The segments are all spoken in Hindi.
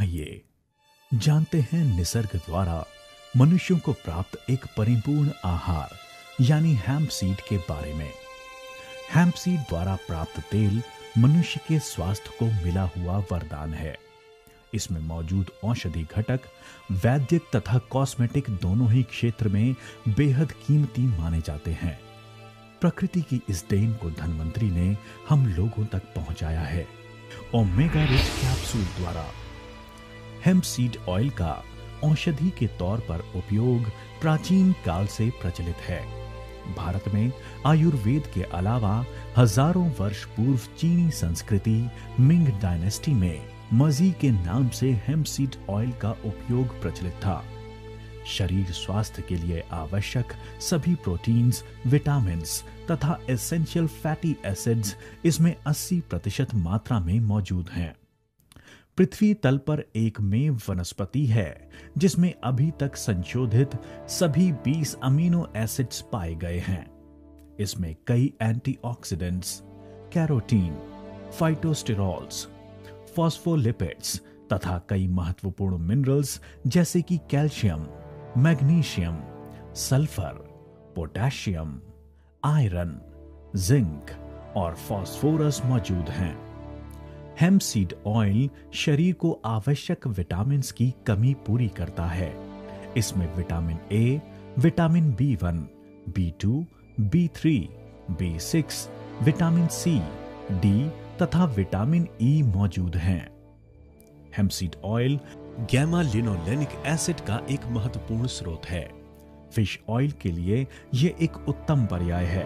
आइए जानते हैं निसर्ग द्वारा मनुष्यों को प्राप्त एक परिपूर्ण आहार यानी हैम्प सीड के बारे में। हैम्प सीड द्वारा प्राप्त तेल मनुष्य के स्वास्थ्य को मिला हुआ वरदान है। इसमें मौजूद औषधि घटक वैद्यक तथा कॉस्मेटिक दोनों ही क्षेत्र में बेहद कीमती माने जाते हैं। प्रकृति की इस देन को धन्वंतरी ने हम लोगों तक पहुंचाया है ओमेगा रिच कैप्सूल द्वारा। हेम्प सीड ऑयल का औषधि के तौर पर उपयोग प्राचीन काल से प्रचलित है। भारत में आयुर्वेद के अलावा हजारों वर्ष पूर्व चीनी संस्कृति मिंग डायनेस्टी में मजी के नाम से हेम्प सीड ऑयल का उपयोग प्रचलित था। शरीर स्वास्थ्य के लिए आवश्यक सभी प्रोटीन्स, विटामिन्स तथा एसेंशियल फैटी एसिड्स इसमें 80% मात्रा में मौजूद हैं। पृथ्वी तल पर एकमेव वनस्पति है जिसमें अभी तक संशोधित सभी 20 अमीनो एसिड्स पाए गए हैं। इसमें कई एंटीऑक्सीडेंट्स, कैरोटीन, फाइटोस्टेरॉल्स, फॉस्फोलिपिड्स तथा कई महत्वपूर्ण मिनरल्स जैसे कि calcium, magnesium, sulphur, potassium, iron, zinc और फास्फोरस मौजूद हैं। हेम्प सीड ऑयल शरीर को आवश्यक विटामिन्स की कमी पूरी करता है। इसमें vitamin A, vitamin B1, B2, B3, B6, vitamin C, D तथा विटामिन ई मौजूद हैं। Hemp seed oil gamma linolenic acid का एक महत्वपूर्ण स्रोत है। फिश ऑयल के लिए यह एक उत्तम पर्याय है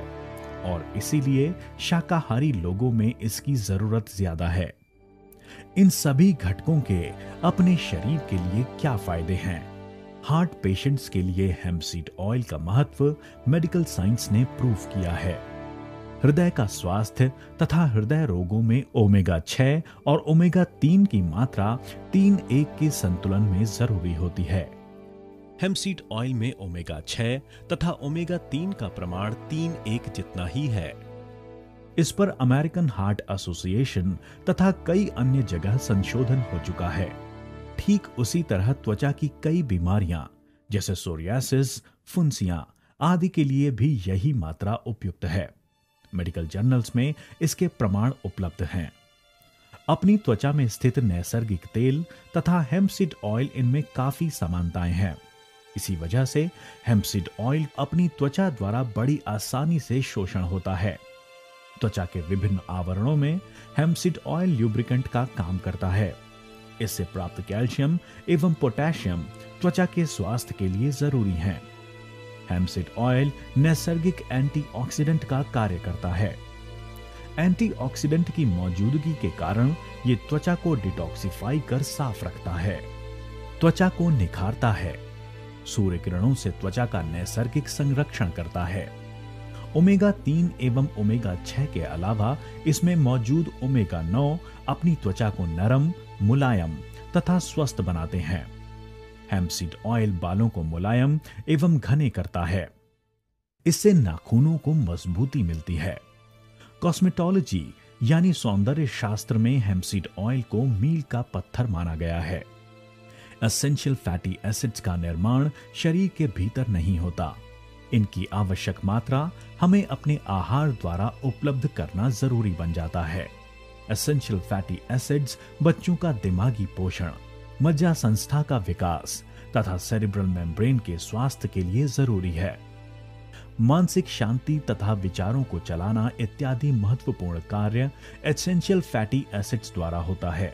और इसीलिए शाकाहारी लोगों में इसकी जरूरत ज्यादा है। इन सभी घटकों के अपने शरीर के लिए क्या फायदे हैं? हार्ट पेशेंट्स के लिए हेम्प सीड ऑयल का महत्व मेडिकल साइंस ने प्रूव किया है। हृदय का स्वास्थ्य तथा हृदय रोगों में ओमेगा 6 और ओमेगा 3 की मात्रा 3:1 के संतुलन में जरूरी होती है। हेम्प सीड ऑयल में ओमेगा 6 तथा ओमेगा 3 का प्रमाण 3:1 जितना ही है। इस पर अमेरिकन हार्ट एसोसिएशन तथा कई अन्य जगह संशोधन हो चुका है। ठीक उसी तरह त्वचा की कई बीमारियां जैसे सोरियासिस, फुंसियां आदि के लिए भी यही मात्रा उपयुक्त है। मेडिकल जर्नल्स में इसके प्रमाण उपलब्ध हैं। अपनी त्वचा में स्थित नैसर्गिक तेल तथा हेम्प सीड ऑयल इनमें काफी समानताएं हैं। इसी वजह से हेम्प सीड ऑयल अपनी त्वचा द्वारा बड़ी आसानी से शोषण होता है। त्वचा के विभिन्न आवरणों में हेम्प सीड ऑयल ल्यूब्रिकेंट का काम करता है। इससे प्राप्त कैल्शियम एवं पोटेशियम त्वचा के स्वास्थ्य के लिए जरूरी हैं। हेम्प सीड ऑयल नैसर्गिक एंटीऑक्सीडेंट का कार्य करता है। एंटीऑक्सीडेंट की मौजूदगी के कारण ये त्वचा को डिटॉक्सिफाई कर साफ रखता है, त्वचा को निखारता है, सूर्य किरणों से त्वचा का नैसर्गिक संरक्षण करता है। ओमेगा 3 एवं ओमेगा 6 के अलावा इसमें मौजूद ओमेगा 9 अपनी त्वचा को नरम, मुलायम तथा स्वस्थ बनाते हैं। हेम्प सीड ऑयल बालों को मुलायम एवं घने करता है। इससे नाखूनों को मजबूती मिलती है। कॉस्मेटोलॉजी यानी सौंदर्य शास्त्र में हेम्प सीड ऑयल को मील का पत्थर माना गया है। एसेंशियल फैटी एसिड्स का निर्माण शरीर के भीतर नहीं होता। इनकी आवश्यक मात्रा हमें अपने आहार द्वारा उपलब्ध करना जरूरी बन जाता है। एसेंशियल फैटी एसिड्स बच्चों का दिमागी पोषण, मज्जा संस्था का विकास तथा सेरिब्रल मेम्ब्रेन के स्वास्थ्य के लिए जरूरी है। मानसिक शांति तथा विचारों को चलाना इत्यादि महत्वपूर्ण कार्य एसेंशियल फैटी एसिड्स द्वारा होता है।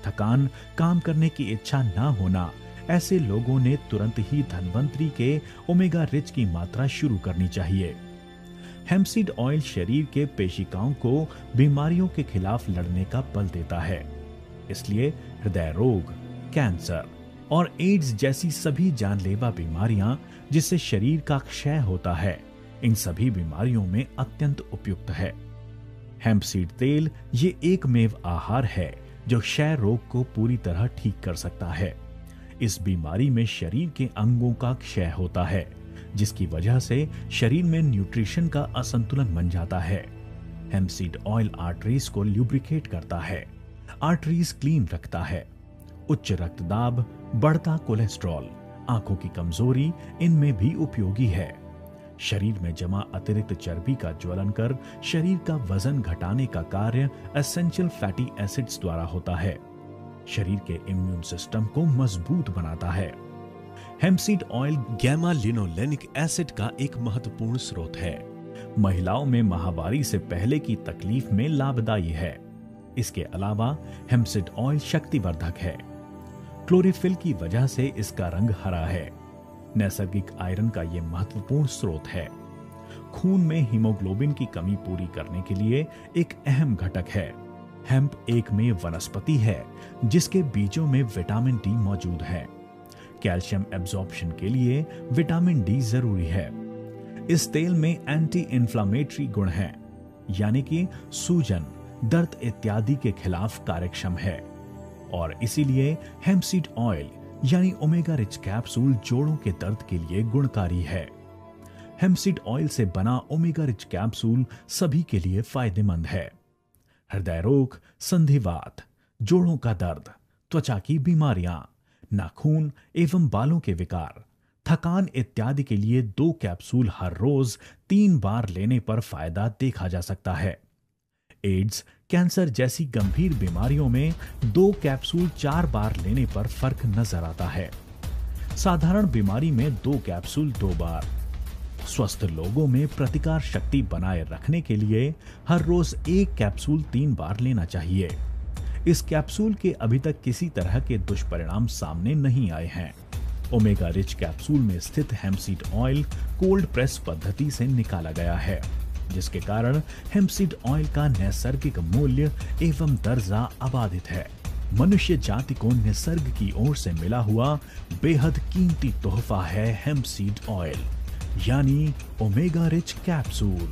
थकान, काम करने की इच्छा न होना, ऐसे लोगों ने तुरंत ही धन्वंतरी के ओमेगा रिच की मात्रा शुरू करनी चाहिए। हेम्प सीड ऑयल शरीर के पेशिकाओं को बीमारियों के खिलाफ लड़ने का बल देता है। इसलिए हृदय रोग, कैंसर और एड्स जैसी सभी जानलेवा बीमारियां जिससे शरीर का क्षय होता है, इन सभी बीमारियों में अत्यंत उपयुक्त है। हेम्प सीड तेल ये एकमेव आहार है जो क्षय रोग को पूरी तरह ठीक कर सकता है। इस बीमारी में शरीर के अंगों का क्षय होता है, जिसकी वजह से शरीर में न्यूट्रिशन का असंतुलन बन जाता है। हेम्प सीड ऑयल आर्टरीज को ल्यूब्रिकेट करता है, आर्टरीज क्लीन रखता है, उच्च रक्तदाब, बढ़ता कोलेस्ट्रॉल, आंखों की कमजोरी इनमें भी उपयोगी है। शरीर में जमा अतिरिक्त चर्बी का ज्वलन कर शरीर का वजन घटाने का कार्य एसेंशियल फैटी एसिड्स द्वारा होता है। शरीर के इम्यून सिस्टम को मजबूत बनाता है। हेम्पसीड ऑयल गैमा लिनोलेनिक एसिड का एक महत्वपूर्ण स्रोत है। महिलाओं में माहवारी से पहले की तकलीफ में लाभदायी है। इसके अलावा हेम्पसीड ऑयल शक्तिवर्धक है। क्लोरोफिल की वजह से इसका रंग हरा है। नैसर्गिक आयरन का यह महत्वपूर्ण स्रोत है। खून में हीमोग्लोबिन की कमी पूरी करने के लिए एक अहम घटक है। हेम्प एक में वनस्पति है जिसके बीजों में विटामिन डी मौजूद है। कैल्शियम एब्जॉर्प्शन के लिए विटामिन डी जरूरी है। इस तेल में एंटी इंफ्लेमेटरी गुण हैं, यानी कि सूजन, दर्द इत्यादि के खिलाफ कार्यक्षम है और इसीलिए हेम्पसीड ऑयल यानी ओमेगा रिच कैप्सूल जोड़ों के दर्द के लिए गुणकारी है। हेम्पसीड ऑयल से बना ओमेगा रिच कैप्सूल सभी के लिए फायदेमंद है। हृदय रोग, संधिवात, जोड़ों का दर्द, त्वचा की बीमारियां, नाखून एवं बालों के विकार, थकान इत्यादि के लिए 2 कैप्सूल हर रोज 3 बार लेने पर फायदा देखा जा सकता है। एड्स, कैंसर जैसी गंभीर बीमारियों में 2 कैप्सूल 4 बार लेने पर फर्क नजर आता है। साधारण बीमारी में 2 कैप्सूल 2 बार। स्वस्थ लोगों में प्रतिकार शक्ति बनाए रखने के लिए हर रोज 1 कैप्सूल 3 बार लेना चाहिए। इस कैप्सूल के अभी तक किसी तरह के दुष्परिणाम सामने नहीं आए हैं। ओमेगा रिच कैप्सूल में स्थित हेम्पसीड ऑयल कोल्ड प्रेस पद्धति से निकाला गया है, जिसके कारण हेम्पसीड ऑयल का नैसर्गिक मूल्य एवं दर्जा अबाधित है। मनुष्य जाति को निसर्ग की ओर से मिला हुआ बेहद कीमती तोहफा है हेम्पसीड ऑयल यानी ओमेगा रिच कैप्सूल।